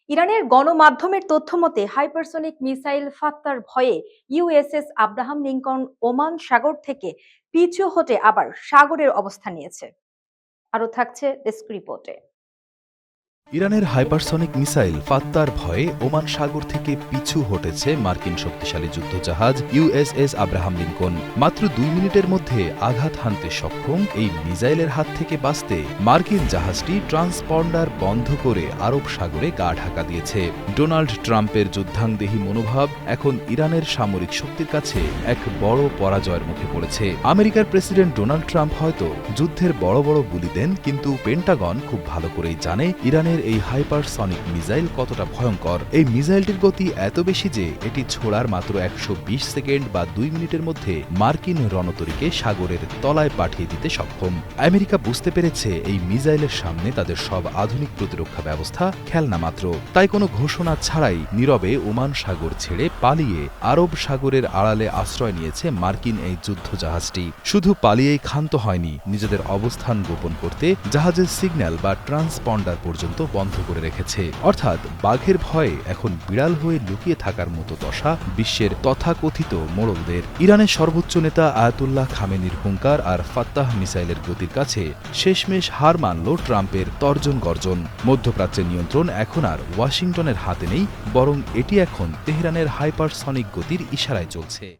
ইরানের গণমাধ্যমের তথ্যমতে হাইপারসনিক মিসাইল ফাত্তার ভয়ে ইউএসএস আব্রাহাম লিঙ্কন ওমান সাগর থেকে পিছু হটে আবার সাগরের অবস্থান নিয়েছে। আরও থাকছে ডেস্ক রিপোর্টে। ইরানের হাইপারসনিক মিসাইল ফাত্তার ভয়ে ওমান সাগর থেকে পিছু হটেছে মার্কিন শক্তিশালী যুদ্ধজাহাজ ইউএসএস আব্রাহাম লিঙ্কন। মাত্র 2 মিনিটের মধ্যে আঘাত হানতে সক্ষম এই মিসাইলের হাত থেকে বাঁচতে মার্কিন জাহাজটি ট্রান্সপন্ডার বন্ধ করে আরব সাগরে গা ঢাকা দিয়েছে। ডোনাল্ড ট্রাম্পের যুদ্ধাংদেহী মনোভাব এখন ইরানের সামরিক শক্তির কাছে এক বড় পরাজয়ের মুখে পড়েছে। আমেরিকার প্রেসিডেন্ট ডোনাল্ড ট্রাম্প হয়তো যুদ্ধের বড় বড় বুলি দেন, কিন্তু পেন্টাগন খুব ভালো করেই জানে ইরানের এই হাইপারসনিক মিসাইল কতটা ভয়ঙ্কর। এই মিসাইলটির গতি এত বেশি যে এটি ছোড়ার মাত্র 120 সেকেন্ড বা 2 মিনিটের মধ্যে মার্কিন রণতরীকে সাগরের তলায় পাঠিয়ে দিতে সক্ষম। আমেরিকা বুঝতে পেরেছে এই মিসাইলের সামনে তাদের সব আধুনিক প্রতিরক্ষা ব্যবস্থা খেলনা মাত্র। তাই কোনো ঘোষণা ছাড়াই নীরবে ওমান সাগর ছেড়ে পালিয়ে আরব সাগরের আড়ালে আশ্রয় নিয়েছে মার্কিন এই যুদ্ধজাহাজটি। শুধু পালিয়েই ক্ষান্ত হয়নি, নিজেদের অবস্থান গোপন করতে জাহাজের সিগন্যাল বা ট্রান্সপন্ডার পর্যন্ত বন্ধ করে রেখেছে। অর্থাৎ বাঘের ভয়ে এখন বিড়াল হয়ে লুকিয়ে থাকার মতো দশা বিশ্বের তথাকথিত মোড়লদের। ইরানের সর্বোচ্চ নেতা আয়াতুল্লাহ খামেনির হুঙ্কার আর ফাত্তাহ মিসাইলের গতির কাছে শেষমেশ হার মানল ট্রাম্পের তর্জন গর্জন। মধ্যপ্রাচ্যের নিয়ন্ত্রণ এখন আর ওয়াশিংটনের হাতে নেই, বরং এটি এখন তেহরানের হাইপারসনিক গতির ইশারায় চলছে।